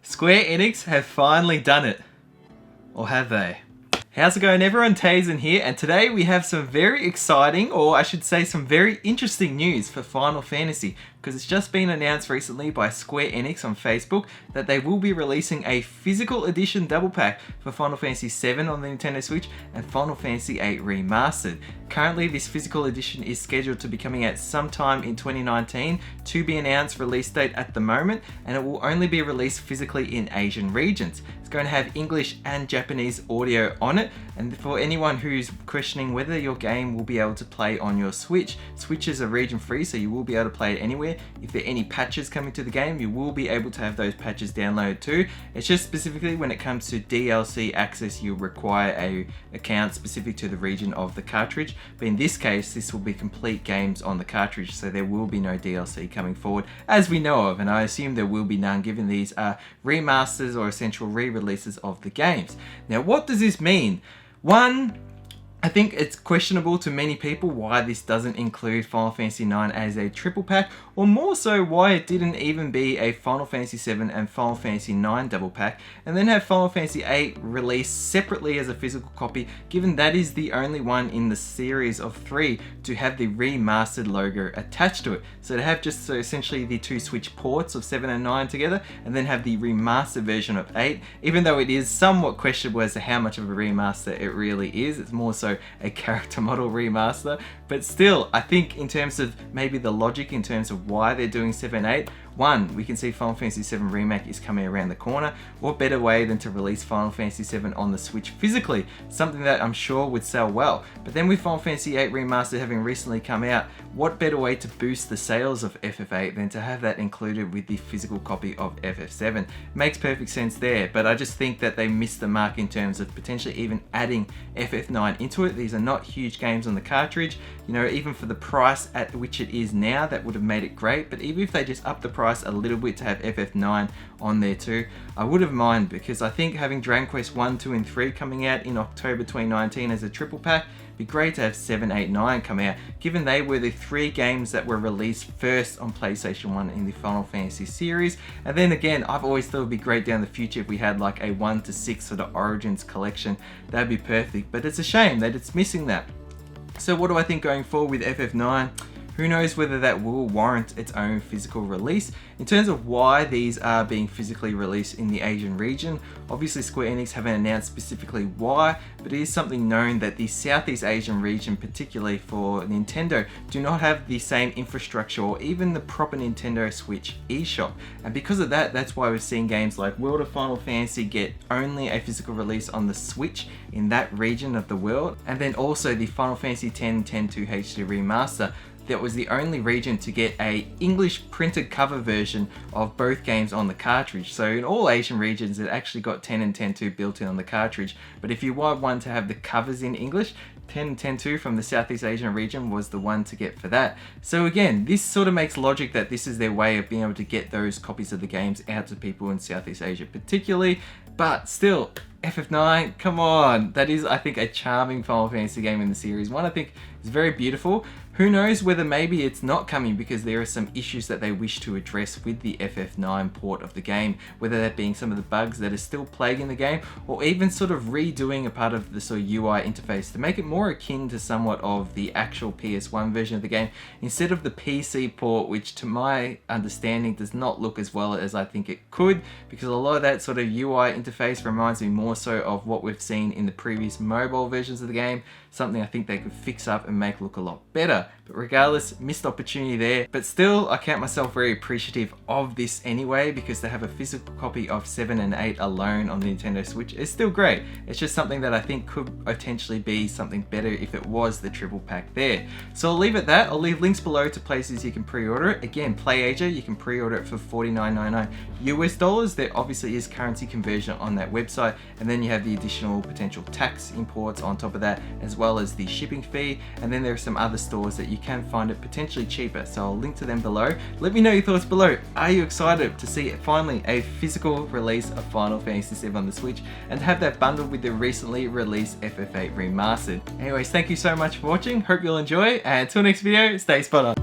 Square Enix have finally done it. Or have they? How's it going everyone? Tazen here, and today we have some very exciting, or I should say some very interesting news for Final Fantasy, because it's just been announced recently by Square Enix on Facebook that they will be releasing a physical edition double pack for Final Fantasy VII on the Nintendo Switch and Final Fantasy VIII Remastered. Currently this physical edition is scheduled to be coming out sometime in 2019, to be announced release date at the moment, and it will only be released physically in Asian regions. It's going to have English and Japanese audio on it, and for anyone who's questioning whether your game will be able to play on your Switch, Switches are region free, so you will be able to play it anywhere. If there are any patches coming to the game, you will be able to have those patches downloaded too. It's just specifically when it comes to DLC access, you'll require an account specific to the region of the cartridge, but in this case this will be complete games on the cartridge, so there will be no DLC coming forward as we know of, and I assume there will be none given these are remasters or essential re-releases of the games. Now what does this mean? One, I think it's questionable to many people why this doesn't include Final Fantasy IX as a triple pack, or more so why it didn't even be a Final Fantasy VII and Final Fantasy IX double pack, and then have Final Fantasy VIII released separately as a physical copy, given that is the only one in the series of 3 to have the remastered logo attached to it. So to have just essentially the two Switch ports of 7 and 9 together, and then have the remastered version of 8, even though it is somewhat questionable as to how much of a remaster it really is, it's more so a character model remaster, but still I think in terms of maybe the logic in terms of why they're doing 7 and 8, one, we can see Final Fantasy VII Remake is coming around the corner. What better way than to release Final Fantasy VII on the Switch physically, something that I'm sure would sell well. But then with Final Fantasy VIII Remastered having recently come out, what better way to boost the sales of FF8 than to have that included with the physical copy of FF7? Makes perfect sense there, but I just think that they missed the mark in terms of potentially even adding FF9 into it. These are not huge games on the cartridge, you know, even for the price at which it is now, that would have made it great, but even if they just up the price a little bit to have FF9 on there too, I would have minded, because I think having Dragon Quest 1, 2 and 3 coming out in October 2019 as a triple pack, it'd be great to have 7, 8, 9 come out, given they were the 3 games that were released first on PlayStation 1 in the Final Fantasy series. And then again, I've always thought it would be great down the future if we had like a 1 to 6 sort of Origins collection. That'd be perfect, but it's a shame that it's missing that. So what do I think going forward with FF9? Who knows whether that will warrant its own physical release. In terms of why these are being physically released in the Asian region, obviously Square Enix haven't announced specifically why, but it is something known that the Southeast Asian region, particularly for Nintendo, do not have the same infrastructure or even the proper Nintendo Switch eShop. And because of that, that's why we've seen games like World of Final Fantasy get only a physical release on the Switch in that region of the world. And then also the Final Fantasy X 10.2 HD Remaster, that was the only region to get a English printed cover version of both games on the cartridge. So in all Asian regions it actually got 10 and 10.2 built in on the cartridge, but if you want one to have the covers in English, 10 and 10.2 from the Southeast Asian region was the one to get for that. So again, this sort of makes logic that this is their way of being able to get those copies of the games out to people in Southeast Asia particularly, but still, FF9, come on! That is, I think, a charming Final Fantasy game in the series. One I think is very beautiful. Who knows whether maybe it's not coming because there are some issues that they wish to address with the FF9 port of the game, whether that being some of the bugs that are still plaguing the game, or even sort of redoing a part of the sort of UI interface to make it more akin to somewhat of the actual PS1 version of the game, instead of the PC port, which to my understanding does not look as well as I think it could, because a lot of that sort of UI interface reminds me more so of what we've seen in the previous mobile versions of the game, something I think they could fix up and make look a lot better. But regardless, missed opportunity there. But still, I count myself very appreciative of this anyway, because to have a physical copy of 7 and 8 alone on the Nintendo Switch is still great. It's just something that I think could potentially be something better if it was the triple pack there. So I'll leave it at that. I'll leave links below to places you can pre-order it. Again, Play Asia, you can pre-order it for $49.99 US dollars. There obviously is currency conversion on that website, and then you have the additional potential tax imports on top of that, as well as the shipping fee. And then there are some other stores that you can find it potentially cheaper, so I'll link to them below. Let me know your thoughts below. Are you excited to see finally a physical release of Final Fantasy VII on the Switch, and to have that bundled with the recently released FF8 Remastered? Anyways, thank you so much for watching, hope you'll enjoy, and until next video, stay spot on.